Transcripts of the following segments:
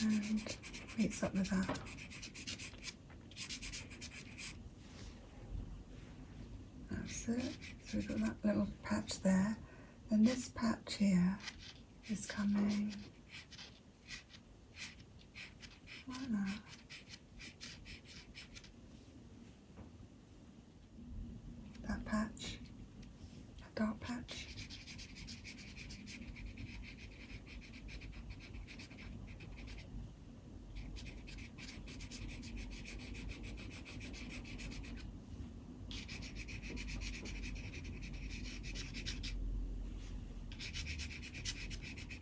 and mix up with that. That's it. So we've got that little patch there. Then this patch here is coming like that. That patch, a dark patch.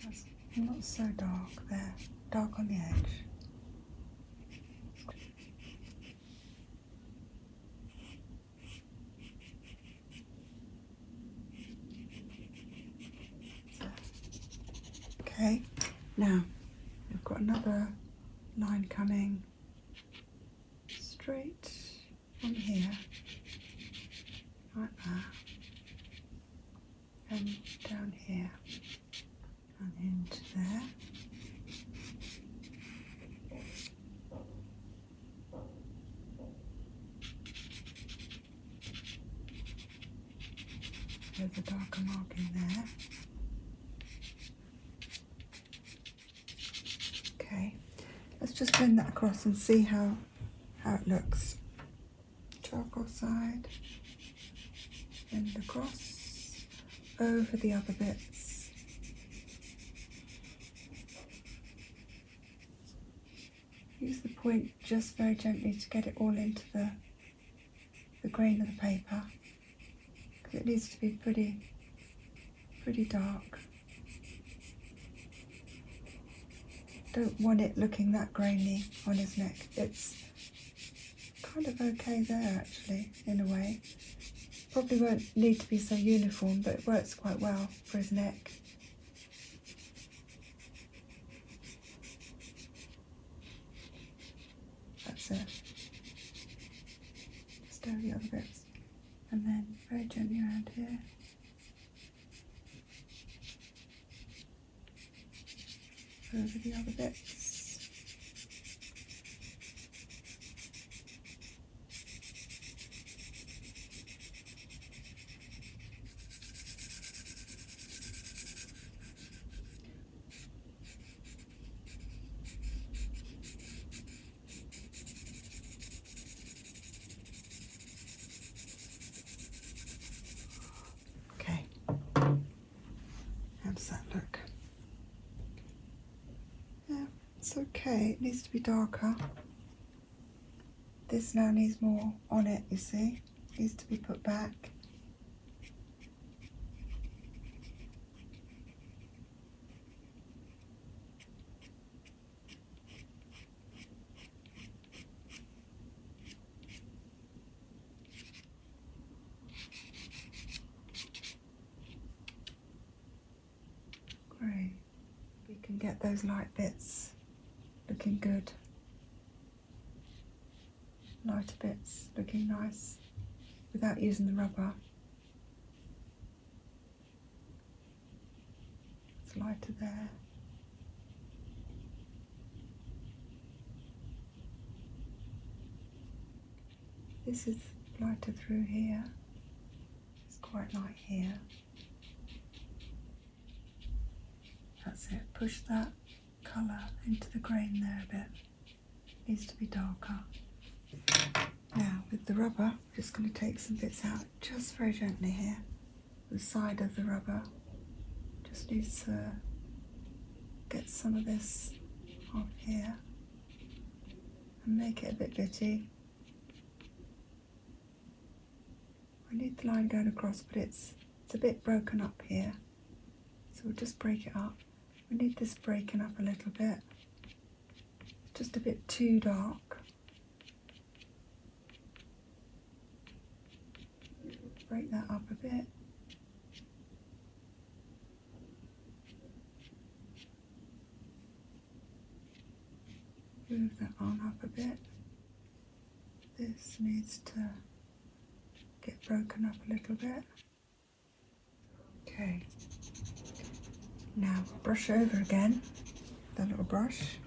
That's not so dark there, dark on the edge. Okay, now we've got another line coming straight from here, like that, and down here, and into there. There's a darker marking there. Okay, let's just blend that across and see how it looks. Charcoal side, blend across over the other bits. Use the point just very gently to get it all into the grain of the paper, because it needs to be pretty dark. Don't want it looking that grainy on his neck. It's kind of okay there actually, in a way. Probably won't need to be so uniform, but it works quite well for his neck. That's it. Just over the other bits. And then very gently around here. Over the other bits. Okay. How does that look? It's okay, it needs to be darker. This now needs more on it, you see. It needs to be put back. Great. We can get those light bits looking good. Lighter bits looking nice without using the rubber. It's lighter there. This is lighter through here. It's quite light here. That's it. Push that colour into the grain there a bit. Needs to be darker. Now with the rubber, I'm just going to take some bits out just very gently here. The side of the rubber just needs to get some of this off here and make it a bit bitty. I need the line going across, but it's a bit broken up here, so we'll just break it up. We need this breaking up a little bit. Just a bit too dark. Break that up a bit. Move that on up a bit. This needs to get broken up a little bit. Okay. Now brush over again with a little brush.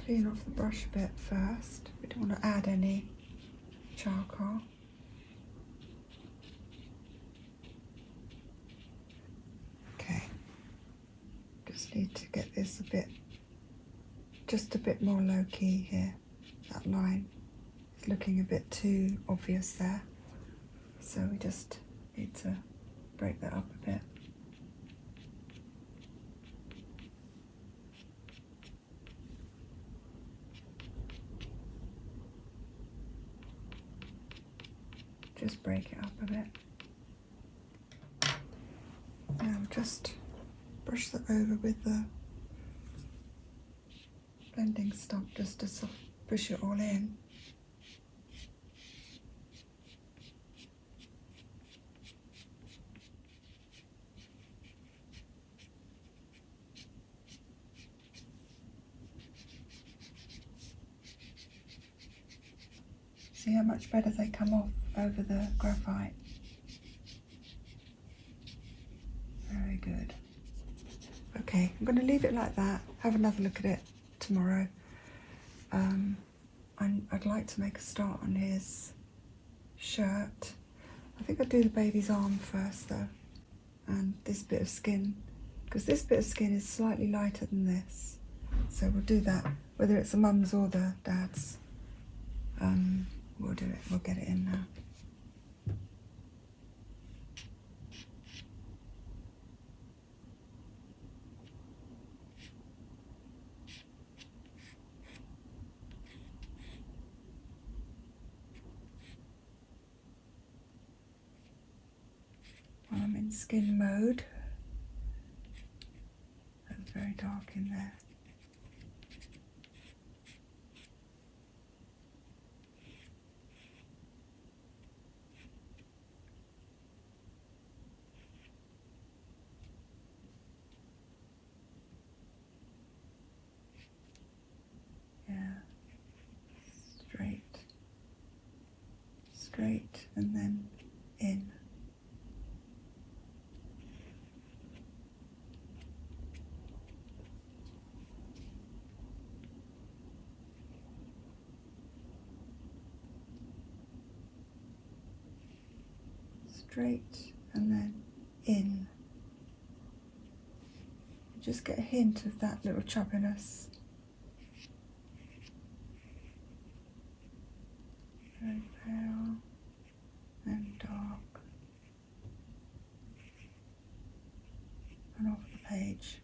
clean off the brush a bit first. We don't want to add any charcoal. Okay, just need to get this a bit, just a bit more low-key here. That line is looking a bit too obvious there, so we just need to break that up a bit. Just break it up a bit. Now just brush that over with the blending stump just to push it all in. See how much better they come off over the graphite. Very good. Okay, I'm going to leave it like that, have another look at it tomorrow. I'd like to make a start on his shirt. I think I'll do the baby's arm first though, and this bit of skin, because this bit of skin is slightly lighter than this. So we'll do that, whether it's the mum's or the dad's. We'll do it, we'll get it in now. While I'm in skin mode, that's very dark in there. Straight and then in. Straight and then in. You just get a hint of that little chubbiness. Very pale and dark, and off the page.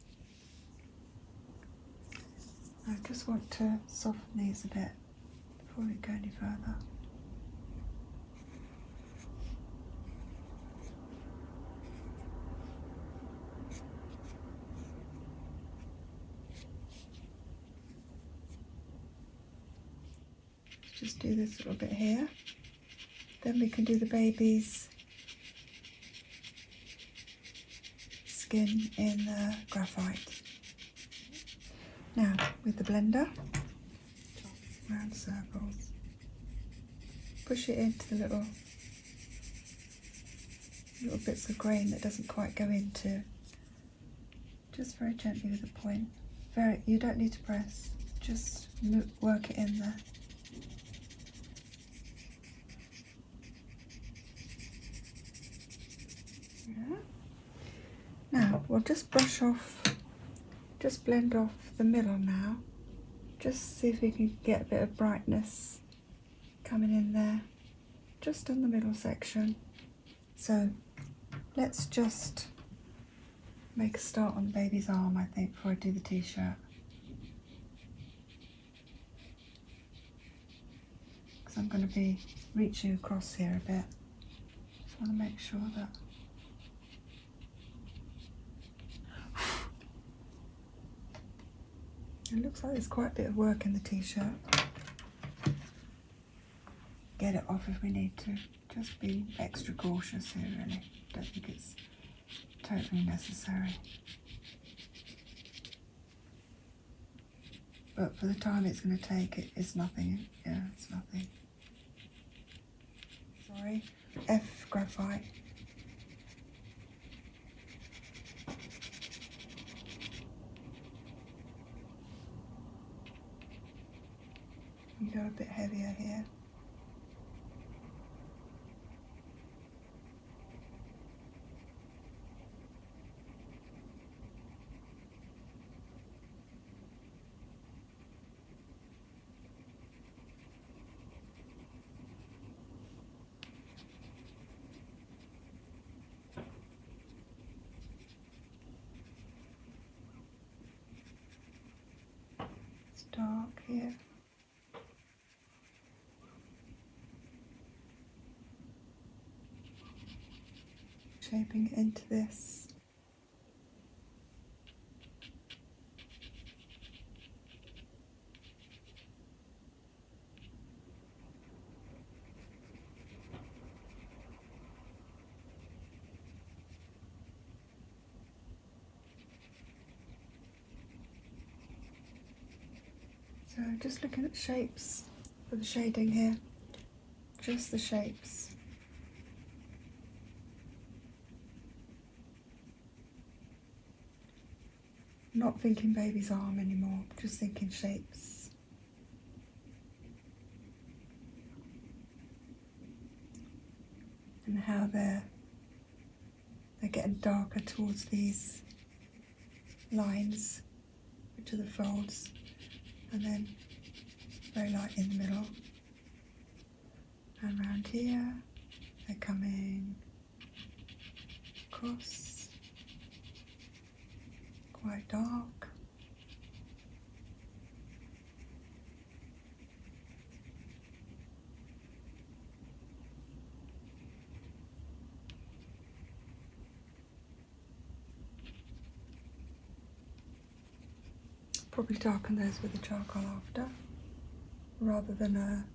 I just want to soften these a bit before we go any further. Just do this little bit here. Then we can do the baby's skin in the graphite. Now, with the blender, round circles, push it into the little bits of grain that doesn't quite go into. Just very gently with a point. You don't need to press, just work it in there. Yeah. Now we'll just brush off, just blend off the middle now. Just see if we can get a bit of brightness coming in there, just on the middle section. So let's just make a start on the baby's arm, I think, before I do the t-shirt. Because I'm going to be reaching across here a bit. Just want to make sure that it looks like there's quite a bit of work in the t-shirt. Get it off if we need to. Just be extra cautious here, really. Don't think it's totally necessary. But for the time it's going to take, it's nothing. Yeah, it's nothing. Sorry. F graphite. You go a bit heavier here. It's dark here. Shaping it into this. So just looking at the shapes for the shading here, just the shapes. Not thinking baby's arm anymore, just thinking shapes. And how they're getting darker towards these lines, which are the folds, and then very light in the middle. And around here, they're coming across, quite dark. Probably darken those with a charcoal after, rather than a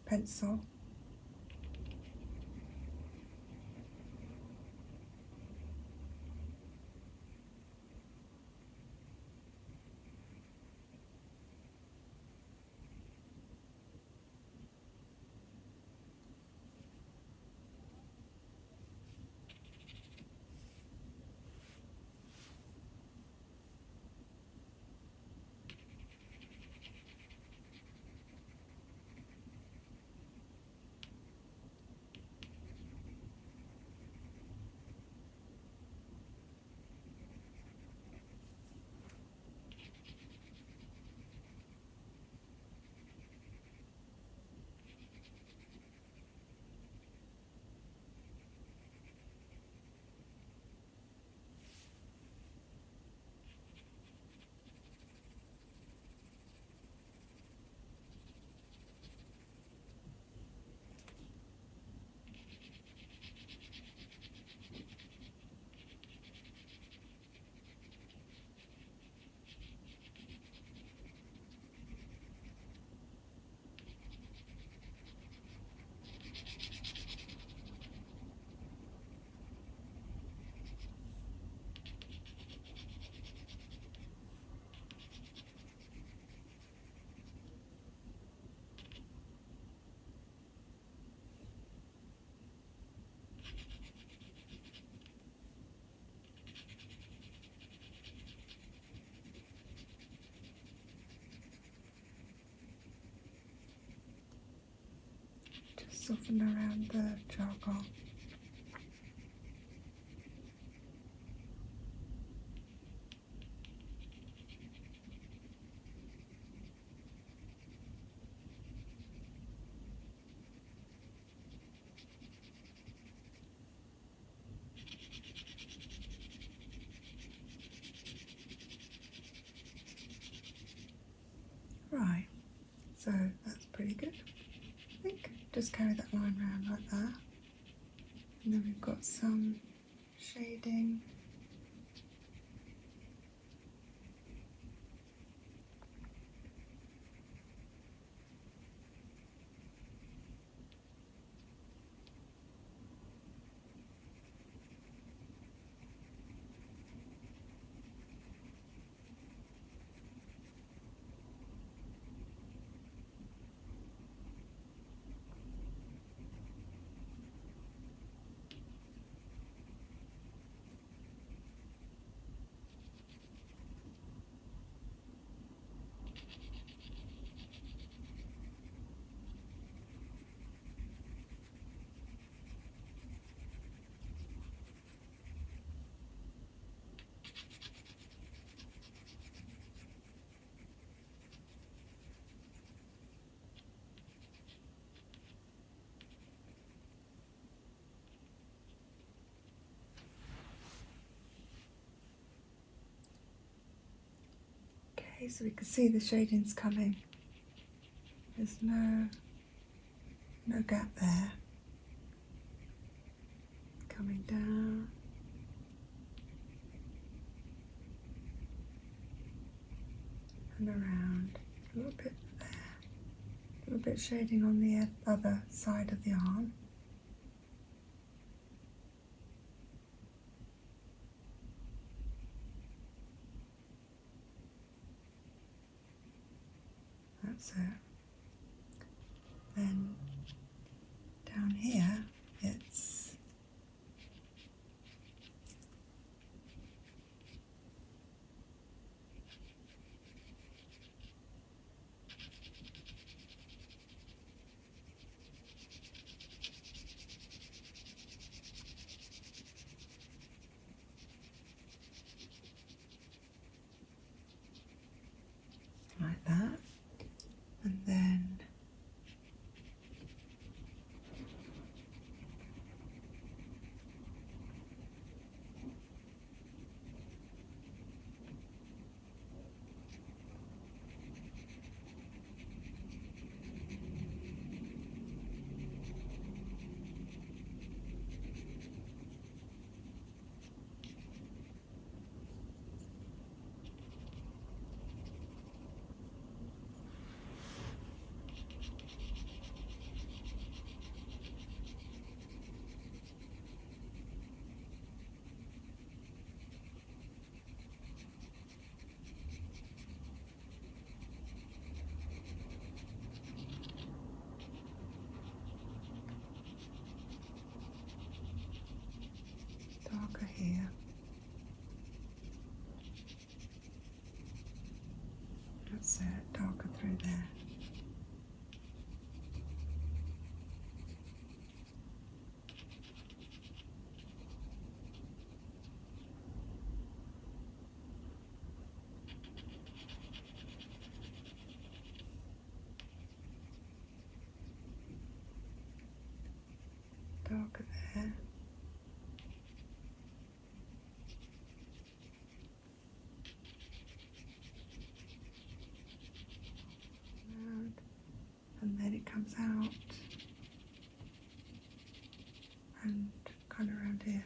pencil. Soften around the charcoal. Right, so that's pretty good, I think. Just carry that line around like that. And then we've got some shading. Okay, so we can see the shadings coming. There's no gap there. Coming down. And around. A little bit there. A little bit shading on the other side of the arm. That's it. Then down here it's like that, and then darker here. That's it, darker through there. Darker there. And then it comes out and kind of around here.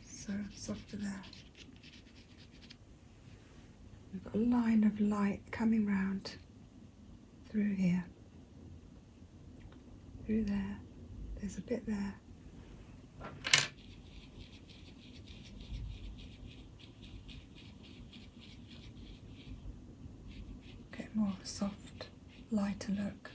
So softer there. We've got a line of light coming round through here, through there. There's a bit there. Get more of a soft, lighter look.